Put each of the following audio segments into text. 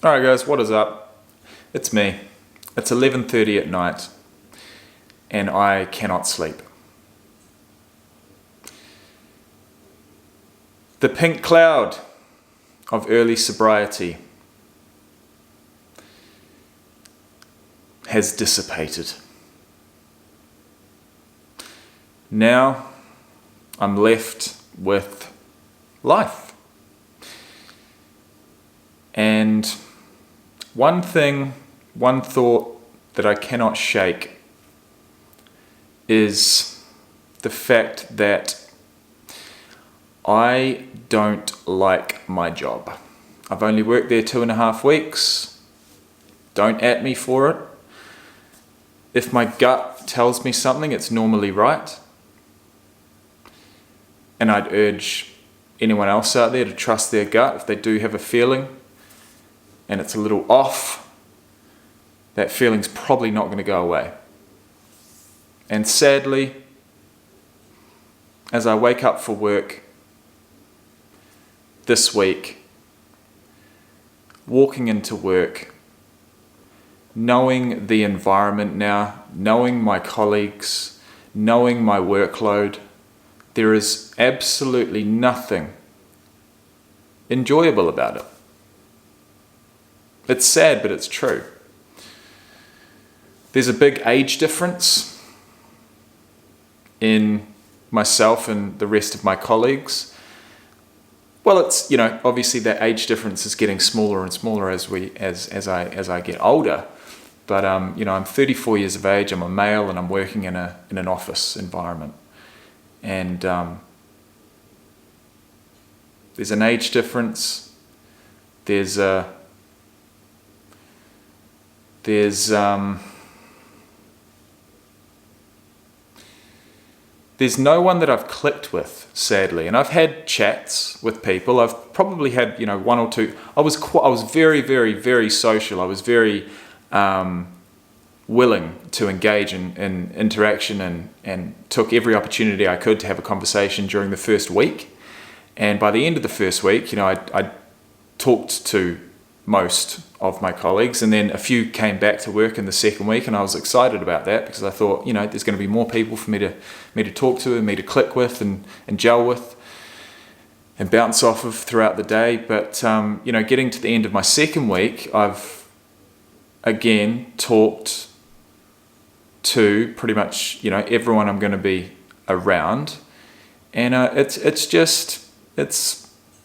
Alright guys, what is up? It's me. It's 11:30 at night and I cannot sleep. The pink cloud of early sobriety has dissipated. Now I'm left with life. And one thought that I cannot shake is the fact that I don't like my job. I've only worked there 2.5 weeks. Don't at me for it. If my gut tells me something, it's normally right. And I'd urge anyone else out there to trust their gut if they do have a feeling and it's a little off. That feeling's probably not going to go away. And sadly, as I wake up for work this week, walking into work, knowing the environment now, knowing my colleagues, knowing my workload, there is absolutely nothing enjoyable about it. It's sad, but it's true. There's a big age difference in myself and the rest of my colleagues. Well, it's, obviously that age difference is getting smaller and smaller as I get older. But I'm 34 years of age. I'm a male, and I'm working in an office environment. And there's an age difference. There's no one that I've clicked with, sadly. And I've had chats with people. I've probably had, one or two. I was very, very, very social. I was very willing to engage in interaction and took every opportunity I could to have a conversation during the first week. And by the end of the first week, I talked to most of my colleagues, and then a few came back to work in the second week, and I was excited about that because I thought, there's going to be more people for me to talk to and me to click with and gel with and bounce off of throughout the day. But getting to the end of my second week, I've again talked to pretty much everyone I'm going to be around, and it's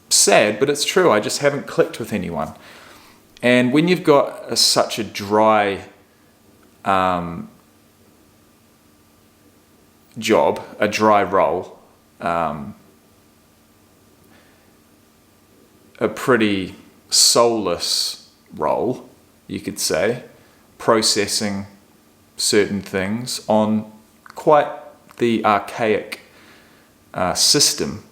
sad, but it's true. I just haven't clicked with anyone. And when you've got such a dry job, a dry role, a pretty soulless role, you could say, processing certain things on quite the archaic system,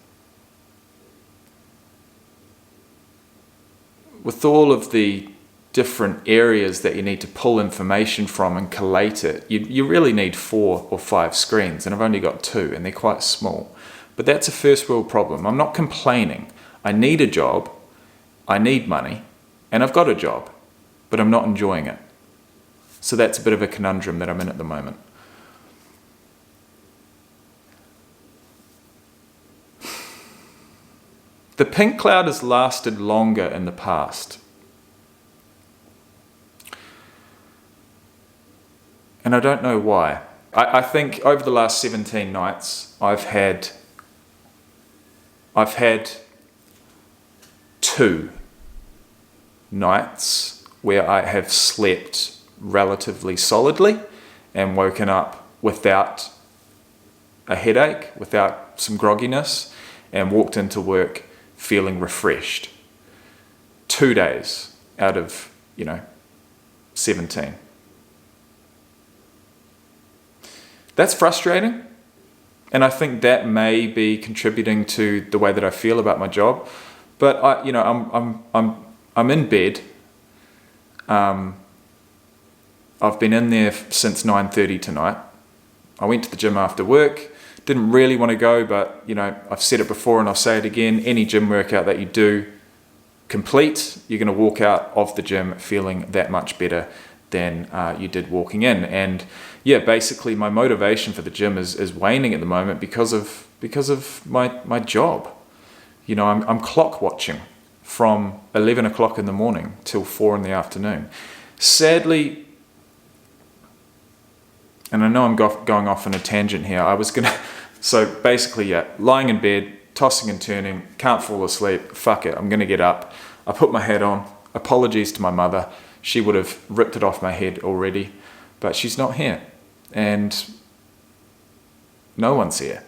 with all of the different areas that you need to pull information from and collate it, you really need 4 or 5 screens, and I've only got 2, and they're quite small. But that's a first world problem. I'm not complaining. I need a job, I need money, and I've got a job, but I'm not enjoying it. So that's a bit of a conundrum that I'm in at the moment. The pink cloud has lasted longer in the past. And I don't know why. I think over the last 17 nights, I've had 2 nights where I have slept relatively solidly and woken up without a headache, without some grogginess, and walked into work feeling refreshed. 2 days out of 17. That's frustrating, and I think that may be contributing to the way that I feel about my job. But I'm in bed. I've been in there since 9:30 tonight. I went to the gym after work. Didn't really want to go, but I've said it before and I'll say it again. Any gym workout that you do, complete, you're going to walk out of the gym feeling that much better than you did walking in. And yeah, basically my motivation for the gym is waning at the moment because of my job. You know, I'm clock watching from 11 o'clock in the morning till 4 in the afternoon. Sadly, and I know I'm going off on a tangent here, so basically, yeah, lying in bed, tossing and turning, can't fall asleep, fuck it, I'm going to get up. I put my hat on, apologies to my mother, she would have ripped it off my head already, but she's not here, and no one's here.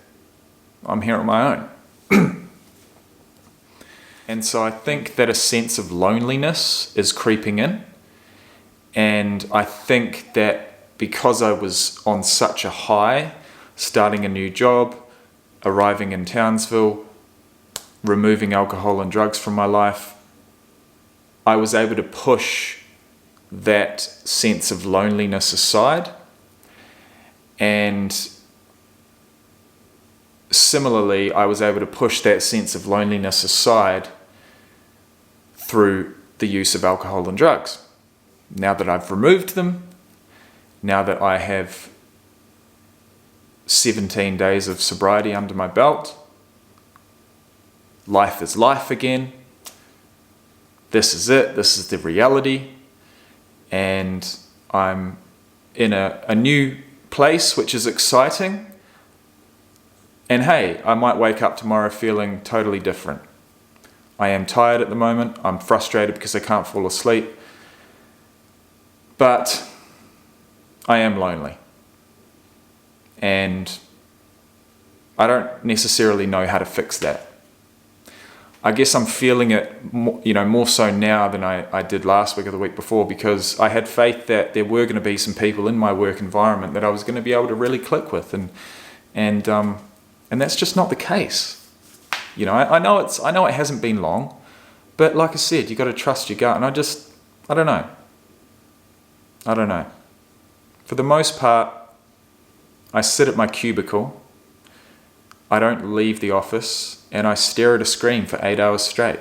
I'm here on my own. And so I think that a sense of loneliness is creeping in, and I think that because I was on such a high, starting a new job, arriving in Townsville, removing alcohol and drugs from my life, I was able to push that sense of loneliness aside. And similarly, I was able to push that sense of loneliness aside through the use of alcohol and drugs. Now that I've removed them, now that I have 17 days of sobriety under my belt, life is life again. This is it. This is the reality. And I'm in a new place, which is exciting. And hey, I might wake up tomorrow feeling totally different. I am tired at the moment. I'm frustrated because I can't fall asleep. But I am lonely. And I don't necessarily know how to fix that. I guess I'm feeling it more so now than I did last week or the week before, because I had faith that there were going to be some people in my work environment that I was going to be able to really click with, and that's just not the case. You know, I know it hasn't been long, but like I said, you got to trust your gut, and I don't know. For the most part, I sit at my cubicle, I don't leave the office, and I stare at a screen for 8 hours straight.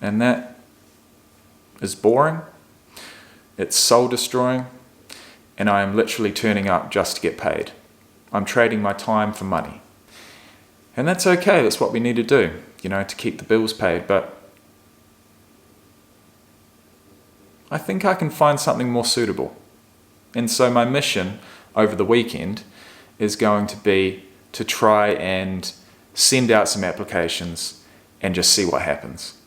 And that is boring, it's soul destroying, and I am literally turning up just to get paid. I'm trading my time for money. And that's okay, that's what we need to do, to keep the bills paid. But I think I can find something more suitable. And so my mission over the weekend is going to be to try and send out some applications and just see what happens.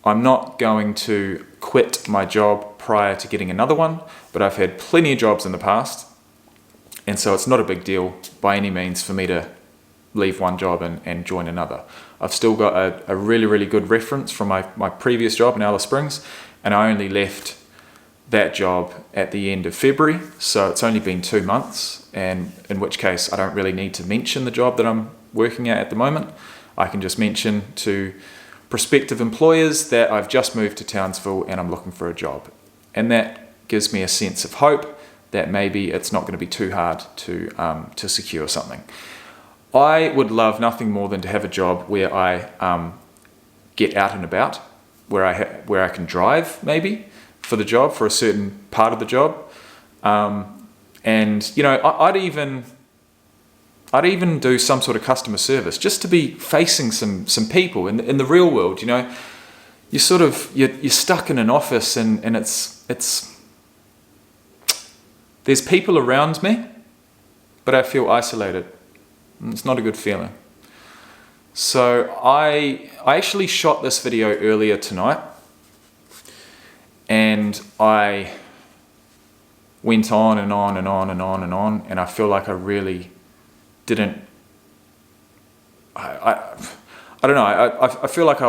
I'm not going to quit my job prior to getting another one, but I've had plenty of jobs in the past, and so it's not a big deal by any means for me to leave one job and join another. I've still got a really, really good reference from my previous job in Alice Springs, and I only left that job at the end of February, so it's only been 2 months, and in which case I don't really need to mention the job that I'm working at the moment. I can just mention to prospective employers that I've just moved to Townsville and I'm looking for a job, and that gives me a sense of hope that maybe it's not going to be too hard to secure something. I would love nothing more than to have a job where I get out and about, where I can drive maybe for the job, for a certain part of the job, and I'd even do some sort of customer service just to be facing some people in the real world. You're stuck in an office and it's there's people around me, but I feel isolated. It's not a good feeling. So I actually shot this video earlier tonight, and I went on and on and on and on and on, and I feel like I really didn't. I don't know. I feel like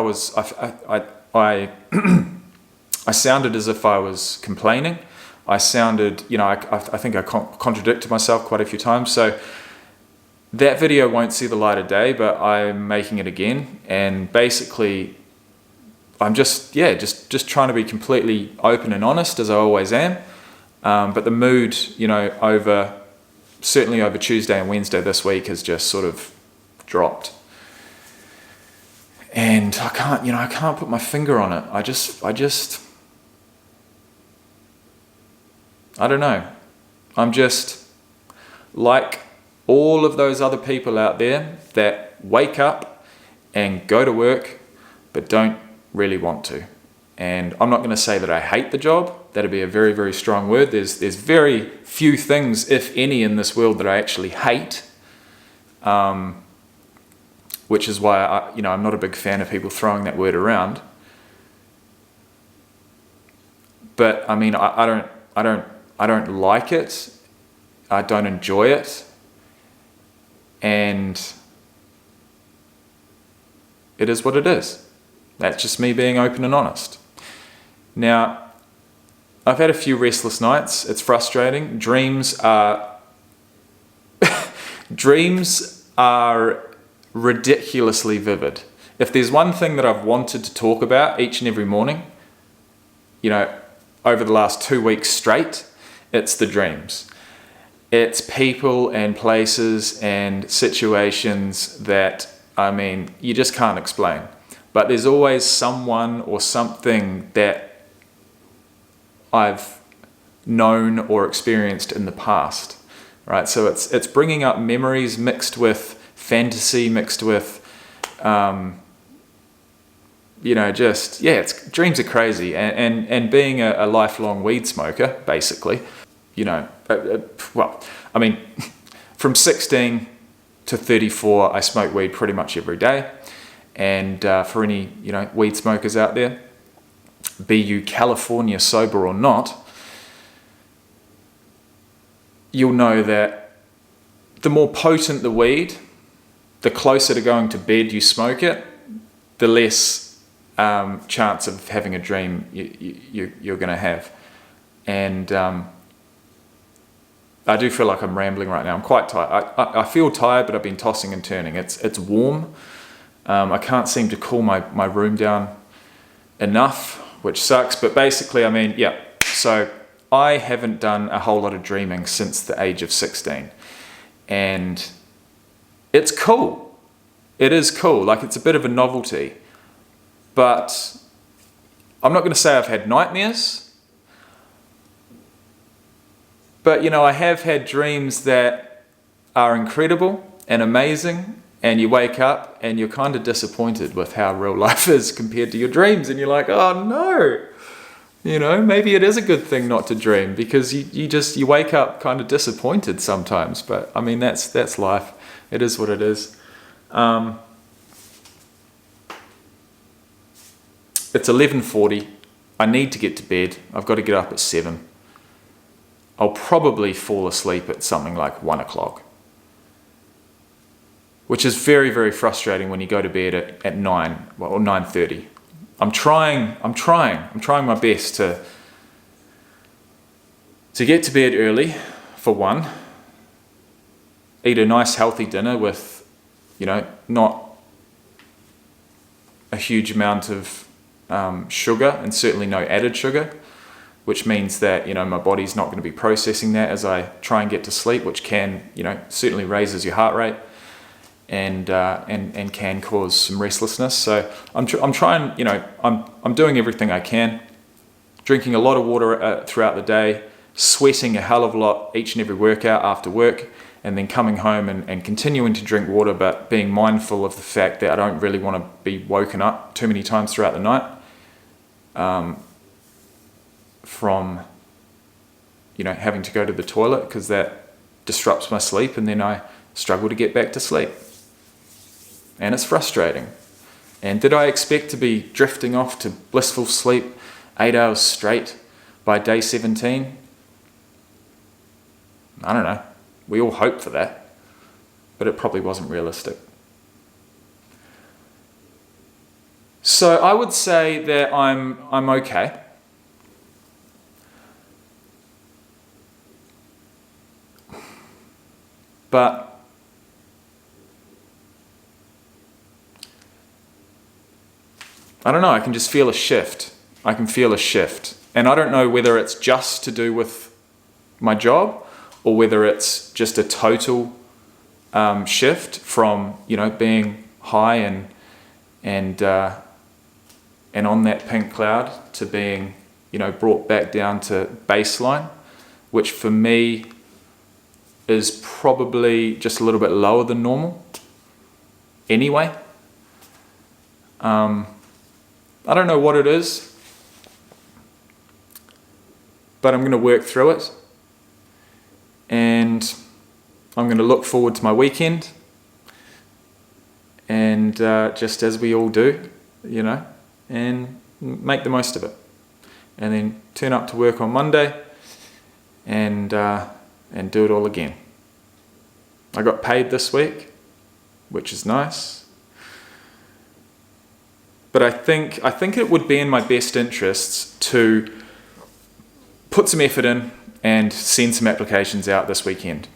I sounded as if I was complaining. I sounded, I think I contradicted myself quite a few times. So that video won't see the light of day, but I'm making it again, and basically I'm just trying to be completely open and honest, as I always am. But the mood, certainly over Tuesday and Wednesday this week has just sort of dropped. And I can't put my finger on it. I don't know. I'm just like all of those other people out there that wake up and go to work but don't really want to. And I'm not going to say that I hate the job. That'd be a very, very strong word. There's very few things, if any, in this world that I actually hate, which is why I'm not a big fan of people throwing that word around. But I mean, I don't like it. I don't enjoy it, and it is what it is. That's just me being open and honest. Now, I've had a few restless nights. It's frustrating. Dreams are ridiculously vivid. If there's one thing that I've wanted to talk about each and every morning, over the last 2 weeks straight, it's the dreams. It's people and places and situations that, you just can't explain. But there's always someone or something that I've known or experienced in the past, right? So it's bringing up memories mixed with fantasy, mixed with, dreams are crazy. And being a lifelong weed smoker, basically, from 16 to 34, I smoke weed pretty much every day. And for any, weed smokers out there, be you California sober or not, you'll know that the more potent the weed, the closer to going to bed you smoke it, the less chance of having a dream you're going to have. And I do feel like I'm rambling right now. I'm quite tired. I feel tired, but I've been tossing and turning. It's warm. I can't seem to cool my room down enough, which sucks. But basically, so I haven't done a whole lot of dreaming since the age of 16. And it's cool. It is cool. Like, it's a bit of a novelty. But I'm not going to say I've had nightmares. But, I have had dreams that are incredible and amazing. And you wake up and you're kind of disappointed with how real life is compared to your dreams. And you're like, oh no. Maybe it is a good thing not to dream, because you wake up kind of disappointed sometimes. But that's life. It is what it is. It's 11:40. I need to get to bed. I've got to get up at 7. I'll probably fall asleep at something like 1 o'clock, which is very, very frustrating when you go to bed at 9 or 9:30. I'm trying my best to get to bed early, for one, eat a nice healthy dinner with, not a huge amount of sugar, and certainly no added sugar, which means that, my body's not going to be processing that as I try and get to sleep, which can, certainly raises your heart rate and can cause some restlessness. So I'm trying, I'm doing everything I can, drinking a lot of water throughout the day, sweating a hell of a lot each and every workout after work, and then coming home and continuing to drink water, but being mindful of the fact that I don't really want to be woken up too many times throughout the night from, having to go to the toilet, because that disrupts my sleep, and then I struggle to get back to sleep. And it's frustrating. And did I expect to be drifting off to blissful sleep 8 hours straight by day 17? I don't know. We all hope for that, but it probably wasn't realistic. So I would say that I'm okay. But I don't know, I can just feel a shift. I can feel a shift. And I don't know whether it's just to do with my job, or whether it's just a total shift from, being high and on that pink cloud to being, brought back down to baseline, which for me is probably just a little bit lower than normal anyway. I don't know what it is, but I'm going to work through it, and I'm going to look forward to my weekend, and just as we all do, and make the most of it, and then turn up to work on Monday and do it all again. I got paid this week, which is nice. But I think it would be in my best interests to put some effort in and send some applications out this weekend.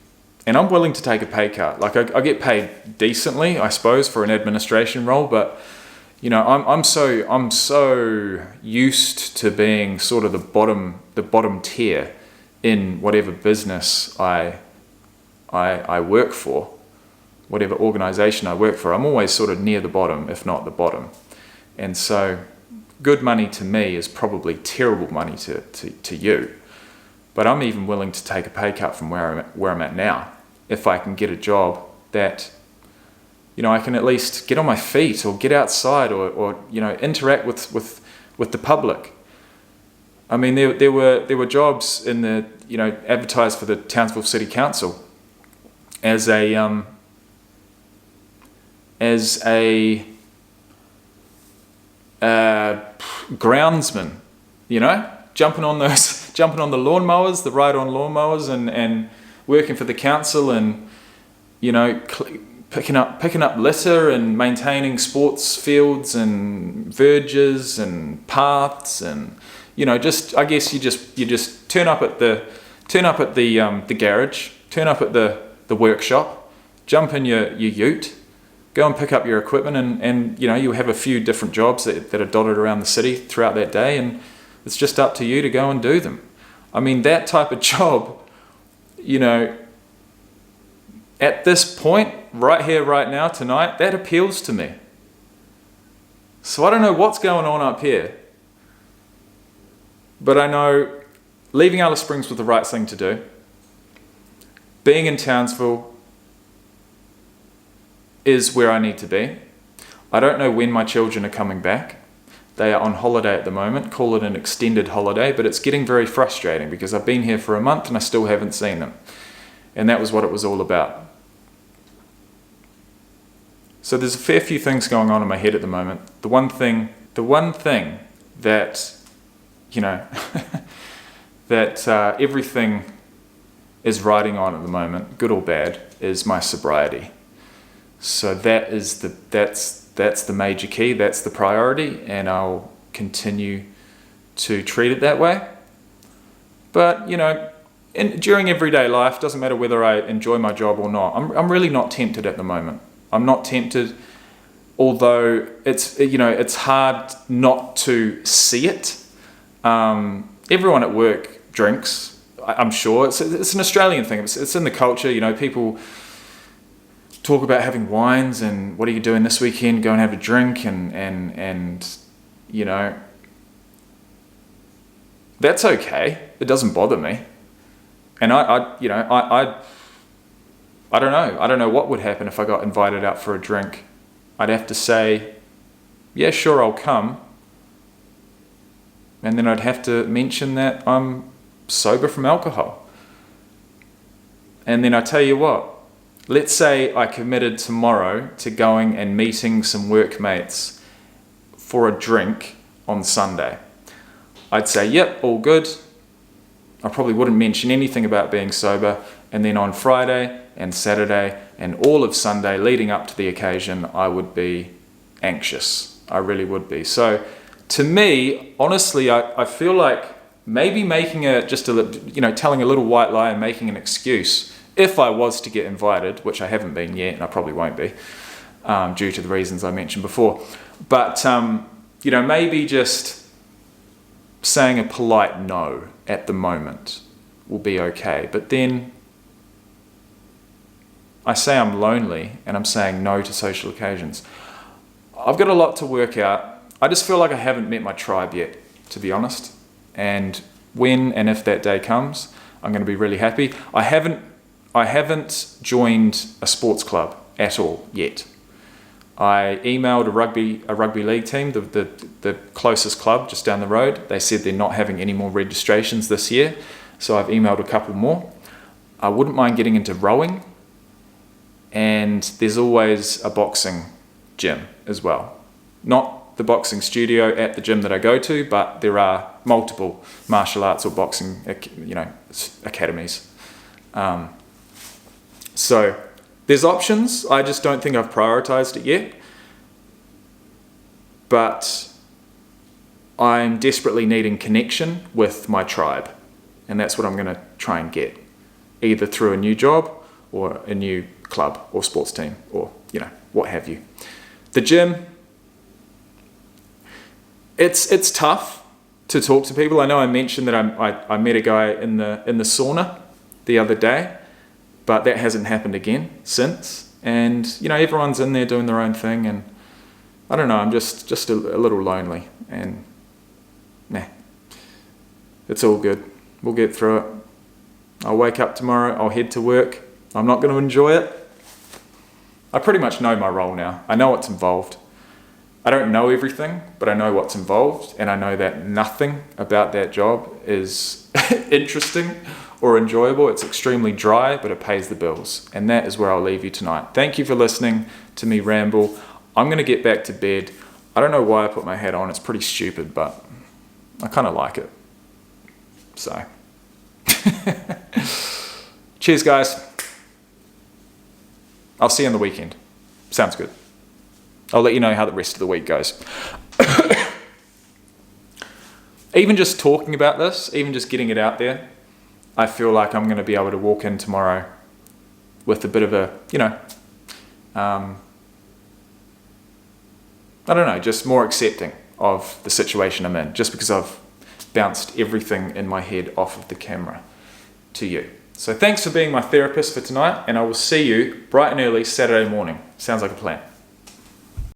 And I'm willing to take a pay cut. Like I get paid decently, I suppose, for an administration role, but I'm so used to being sort of the bottom tier in whatever business I work for, whatever organization I work for. I'm always sort of near the bottom, if not the bottom. And so good money to me is probably terrible money to you. But I'm even willing to take a pay cut from where I'm at now, if I can get a job that, I can at least get on my feet or get outside or interact with the public. I mean, there were jobs in the, advertised for the Townsville City Council as a groundsman, jumping on the lawnmowers, the ride-on lawnmowers, and working for the council, and picking up litter and maintaining sports fields and verges and paths, and I guess you just turn up at the garage, turn up at the workshop, jump in your ute, go and pick up your equipment, and you have a few different jobs that are dotted around the city throughout that day, and it's just up to you to go and do them. I mean, that type of job, at this point, right here, right now, tonight, that appeals to me. So I don't know what's going on up here, but I know leaving Alice Springs was the right thing to do. Being in Townsville is where I need to be. I don't know when my children are coming back. They are on holiday at the moment. Call it an extended holiday, but it's getting very frustrating because I've been here for a month and I still haven't seen them. And that was what it was all about. So there's a fair few things going on in my head at the moment. The one thing that, that everything is riding on at the moment, good or bad, is my sobriety. So that's the major key, that's the priority, and I'll continue to treat it that way. But, during everyday life, doesn't matter whether I enjoy my job or not, I'm really not tempted at the moment. I'm not tempted, although it's hard not to see it. Everyone at work drinks, I'm sure. It's an Australian thing. It's in the culture. People talk about having wines and what are you doing this weekend? Go and have a drink, and that's okay. It doesn't bother me. And I don't know. I don't know what would happen if I got invited out for a drink. I'd have to say, yeah, sure, I'll come. And then I'd have to mention that I'm sober from alcohol. And then I tell you what, let's say I committed tomorrow to going and meeting some workmates for a drink on Sunday. I'd say, yep, all good. I probably wouldn't mention anything about being sober. And then on Friday and Saturday and all of Sunday leading up to the occasion, I would be anxious. I really would be. So to me, honestly, I feel like maybe telling a little white lie and making an excuse, if I was to get invited, which I haven't been yet, and I probably won't be, due to the reasons I mentioned before. But, maybe just saying a polite no at the moment will be okay. But then I say I'm lonely and I'm saying no to social occasions. I've got a lot to work out. I just feel like I haven't met my tribe yet, to be honest. And when and if that day comes, I'm going to be really happy. I haven't joined a sports club at all yet. I emailed a rugby league team, the closest club just down the road. They said they're not having any more registrations this year, so I've emailed a couple more. I wouldn't mind getting into rowing, and there's always a boxing gym as well. Not the boxing studio at the gym that I go to, but there are multiple martial arts or boxing, academies. So there's options. I just don't think I've prioritized it yet. But I'm desperately needing connection with my tribe. And that's what I'm going to try and get, either through a new job or a new club or sports team or, what have you. The gym, it's tough to talk to people. I know I mentioned that I met a guy in the sauna the other day, but that hasn't happened again since. And, everyone's in there doing their own thing, and I don't know, I'm just a little lonely, and it's all good. We'll get through it. I'll wake up tomorrow, I'll head to work. I'm not going to enjoy it. I pretty much know my role now. I know what's involved. I don't know everything, but I know what's involved, and I know that nothing about that job is interesting or enjoyable. It's extremely dry, but it pays the bills. And that is where I'll leave you tonight. Thank you for listening to me ramble. I'm going to get back to bed. I don't know why I put my hat on. It's pretty stupid, but I kind of like it. So, cheers, guys. I'll see you on the weekend. Sounds good. I'll let you know how the rest of the week goes. Even just talking about this, even just getting it out there, I feel like I'm going to be able to walk in tomorrow with a bit of a, I don't know, just more accepting of the situation I'm in, just because I've bounced everything in my head off of the camera to you. So thanks for being my therapist for tonight, and I will see you bright and early Saturday morning. Sounds like a plan.